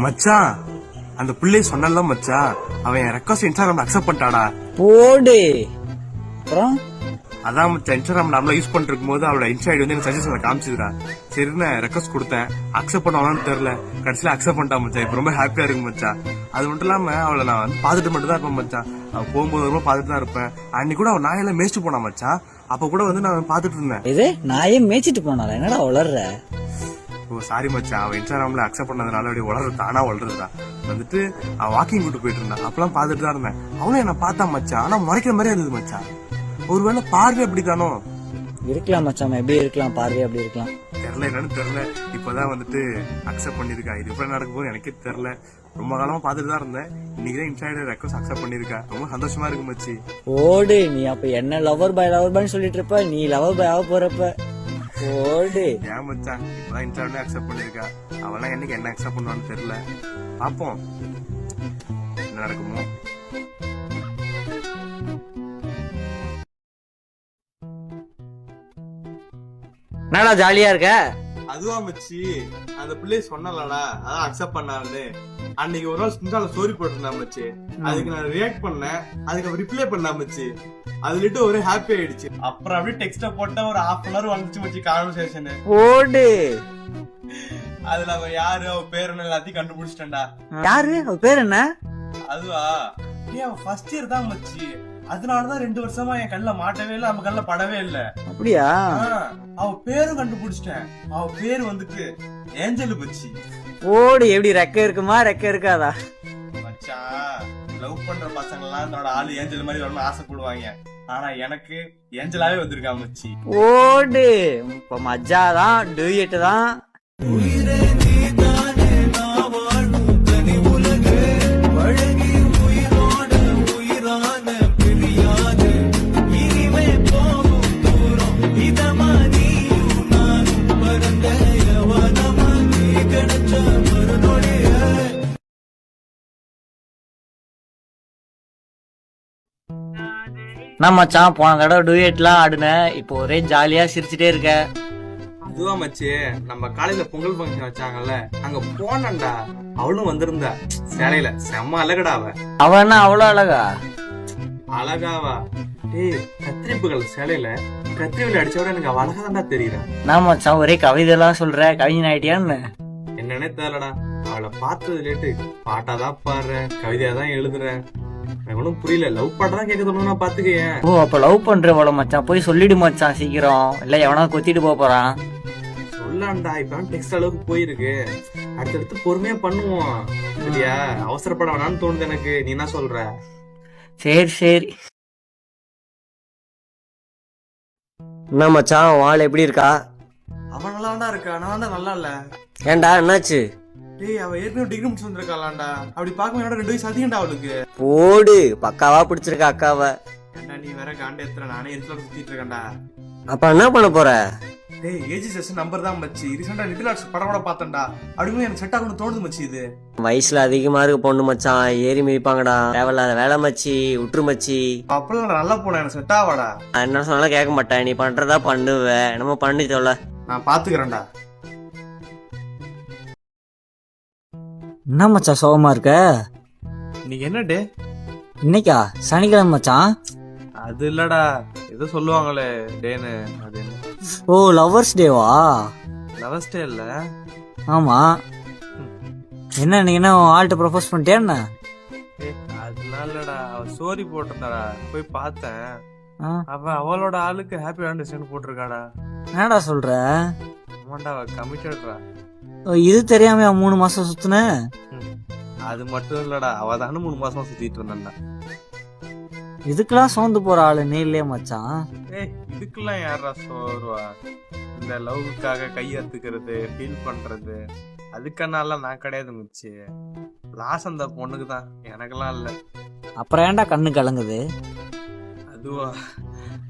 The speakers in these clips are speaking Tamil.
மச்சான் அந்த பிள்ளை சொன்னல மச்சான், அவன் என் ரெக்வஸ்ட் இன்ஸ்டாகிராம்ல அக்செப்ட் பண்ணிட்டாடா. போடு. அப்புறம் அதான் மச்சான், இன்ஸ்டாகிராம் நார்மலா யூஸ் பண்ணிட்டு இருக்கும்போது அவளோட இன்ஸ்டா ஐடி வந்து எனக்கு சஜஷன்ல காமிச்சுதுடா. சரி நான் ரெக்வஸ்ட் கொடுத்தேன், அக்செப்ட் பண்ணுவாங்கன்னு தெரியல. கடைசியில அக்செப்ட் பண்ணிட்டா மச்சான். இப்ப ரொம்ப ஹாப்பியா இருக்கு மச்சான். அது மட்டும் இல்லாம அவளை நான் வந்து பாத்துட்டு மட்டும் தான் இருப்பேன் மச்சான். அவன் போகும்போது ரொம்ப பாத்துட்டு தான் இருப்பேன். அன்னைக்கு கூட அவன் நாயெல்லாம் மேய்ச்சிட்டு போனா மச்சான். அப்ப கூட வந்து நான் பாத்துட்டு இருந்தேன். இது நாயே மேய்ச்சிட்டு போனால என்னடா வளர்ற? ஓ சாரி மச்சான், அவன் இன்ஸ்டாகிராம்ல அக்செப்ட் பண்ணதுனால அப்படியே வளர்றது தானா வளருதுடா. வந்துட்டு அவன் வாக்கிங் கூட்டு போயிட்டு இருந்தான். அப்பெல்லாம் பாத்துட்டு தான் இருந்தேன். அவனும் என்ன பார்த்தா மச்சான், ஆனா முறைக்கிற மாதிரி இருந்தது மச்சான். ஒருவேளை பார்வை அப்படித்தானோ இருக்கலாம் மச்சான், எப்படி இருக்கலாம், பார்வை அப்படி இருக்கலாம். தெரியல, என்னன்னு தெரியல. இப்பதான் வந்துட்டு அக்செப்ட் பண்ணிருக்கா. இது எப்படி நடக்க போது எனக்கே தெரியல. ரொம்ப காலமா பாத்துட்டு தான் இருந்தேன். இன்னைக்குதான் இன்ஸ்டாகிராம் ரெக்வஸ்ட் அக்செப்ட் பண்ணிருக்கா. ரொம்ப சந்தோஷமா இருக்கு மச்சி. ஓடு. நீ அப்ப என்ன லவர் பாய் சொல்லிட்டு இருப்ப, நீ லவர் பாய் ஆக போறப்ப. ஓடு. ஏன் மச்சான், இப்பதான் இன்ஸ்டாகிராம் அக்செப்ட் பண்ணிருக்கா. அவெல்லாம் என்னைக்கு என்ன அக்செப்ட் பண்ணுவான்னு தெரியல. பாப்போம் என்ன நடக்குமோ. என்னடா ஜாலியா இருக்க? அதுவா மச்சி, அந்த பிள்ளை சொன்னலடா, அதான் அக்செப்ட் பண்ணாருன்னு. அன்னைக்கு ஒரு நாள் இன்ஸ்டால ஸ்டோரி போட்டிருந்தா மச்சி. அதுக்கு நான் ரியாக்ட் பண்ணேன். அதுக்கு அவன் ரிப்ளை பண்ணா மச்சி. அதுலிட்டு ஒரே ஹாப்பி ஆயிடுச்சு. அப்புறம் அப்படியே டெக்ஸ்ட போட்ட ஒரு ½ அன் அவர் வந்துச்சு மச்சி கான்வர்சேஷன். ஓடு. அதுல அவன் யாரு, அவ பேரு எல்லாத்தையும் கண்டுபிடிச்சிட்டா. யாரு அவ பேர் என்ன? அதுவா, அவன் ஃபர்ஸ்ட் இயர் தான் மச்சி. அதனாலதான் 2 வருஷமா என் கண்ணுல மாட்டவே இல்ல, நம்ம கண்ணுல படவே இல்ல. அப்படியா? அவ பேரும் கண்டுபிடிச்சிட்டேன். அவ பேரு வந்துட்டு ஏஞ்சல் மச்சி. ஓடு. எப்படி ரெக்க இருக்குமா ரெக்க இருக்காதா? மச்சான், லவ் பண்ற பசங்க எல்லாம் தன்னோட ஆளு ஏஞ்சல் மாதிரி வரணும் ஆசைப்படுவாங்க. ஆனா எனக்கு ஏஞ்சலாவே வந்திருக்கா மச்சி. ஓடு. இப்ப மஜாதான், டூயட் தான். நான் மச்சான் போன தடவை டூயட்லாம் ஆடுன, இப்போ ஒரே ஜாலியா சிரிச்சுட்டே இருக்க. அதுவா மச்சி, நம்ம காலையில பொங்கல் ஃபங்க்ஷன் வச்சாங்கல்ல, அங்க போனண்டா. அவளும் வந்திருந்தா சேலையில. செம்ம அழகடா அவ. அவ என்ன அவ்வளவு அழகா? அழகாவா? ஏய், கத்திரிப்புகள் சேலையில கத்திரிவில் அடிச்சவட எனக்கு அவ அழகாதான்டா தெரியுறா. நான் மச்சான் ஒரே கவிதை எல்லாம் சொல்ற, கவிஞன் ஆயிட்டியான்னு? என்னன்னே தெரியலடா. அவளை பார்த்தது லேட்டு. பாட்டாதான் பாடுறேன், கவிதையாதான் எழுதுறேன். ஒன்னும் புரியல. லவ் பாட்டதான் கேட்க தோணுனா பாத்துக்கேன். ஓ அப்ப லவ் பண்றவள மச்சான், போய் சொல்லிடு மச்சான் சீக்கிரம், இல்ல எவனா கொத்திட்டு போறான். சொல்லாண்டா, இப்ப டெக்ஸ்ட் அளவுக்கு போயிருக்கு. அடுத்தடுத்து பொறுமையா பண்ணுவோம் சரியா? அவசரப்பட வேணான்னு தோணுது எனக்கு. நீ என்ன சொல்ற? சரி சரி. என்ன மச்சான், வாள் எப்படி இருக்கா? அவன் நல்லாண்டா இருக்கா, நான் தான் நல்லா இல்ல. ஏன்டா என்னாச்சு? டேய், அவ ஏற்கனவே டிகிரி முடிச்சு வந்திருக்காளாண்டா. அப்படி பாக்கும் என்னோட 2 வயசு அதிகம்டா அவளுக்கு. போடு. பக்காவா பிடிச்சிருக்க அக்காவ. ஏண்டா நீ வேற காண்ட எத்தனை, நானே எரிச்சல சுத்திட்டு இருக்கேன்டா. அப்ப என்ன பண்ண போற? டேய், ஏஜி செஷன் நம்பர் தான் மச்சி. ரீசெண்டா லிட்டில் ஆர்ட்ஸ் படம் கூட பார்த்தேன்டா. அப்படின்னு எனக்கு செட் ஆகணும்னு தோணுது மச்சி. இது வயசுல அதிகமா இருக்க பொண்ணு மச்சான், ஏறி மிதிப்பாங்கடா. தேவையில்லாத வேலை மச்சி, விட்டுரு மச்சி. அப்பெல்லாம் நல்லா போன, எனக்கு செட் ஆவாடா. என்ன சொன்னாலும் கேட்க மாட்டேன். நீ பண்றதா பண்ணுவ, என்னமோ பண்ணி தொல்ல. நான் பாத்துக்கிறேன்டா. என்ன மச்சான் சோகமா இருக்க? இன்னைக்கு என்ன டே? இன்னைக்கா? சனிக்கிழமை மச்சான். அது இல்லடா, ஏதோ சொல்லுவாங்களே டேன்னு. அது ஓ லவர்ஸ் டேவா? லவர்ஸ் டே இல்ல. ஆமா. என்ன நீ என்ன ஆள்கிட்ட ப்ரொபோஸ் பண்ணிட்டியா என்ன? அதெல்லாம் இல்லடா, அவ ஸ்டோரி போட்டிருந்தாடா, போய் பார்த்தேன். அவ அவளோட ஆளுக்கு ஹாப்பி ஆனிவர்சரி போட்டிருக்காடா. என்னடா சொல்ற? ஆமாண்டா, அவ கமிட்டட்ரா. இது தெரியாம 3 மாசம் சுத்துன? அது மட்டும் இல்லடா, அவ தானே 3 மாசமா சுத்திட்டு இருந்தா. இதுக்கெல்லாம் சோர்ந்து போற ஆளு நீ இல்லையே மச்சான். ஏய், இதுக்கெல்லாம் யாரா சோர்வா? இந்த லவ்வுக்காக கையத்துக்கிறது, ஃபீல் பண்றது, அதுக்கெல்லாம் நான் கிடையாது மிச்சி. லாஸ் அந்த பொண்ணுக்கு தான், எனக்கெல்லாம் இல்ல. அப்புறம் ஏன்டா கண்ணு கலங்குது? அதுவா,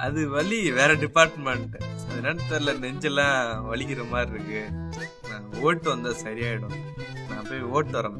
அது வலி வேற டிபார்ட்மெண்ட். அது தெரியல, நெஞ்செல்லாம் வலிக்கிற மாதிரி இருக்கு. நான் ஓட்டு வந்தா சரியாயிடும். நான் போய் ஓட்டு வரேன்.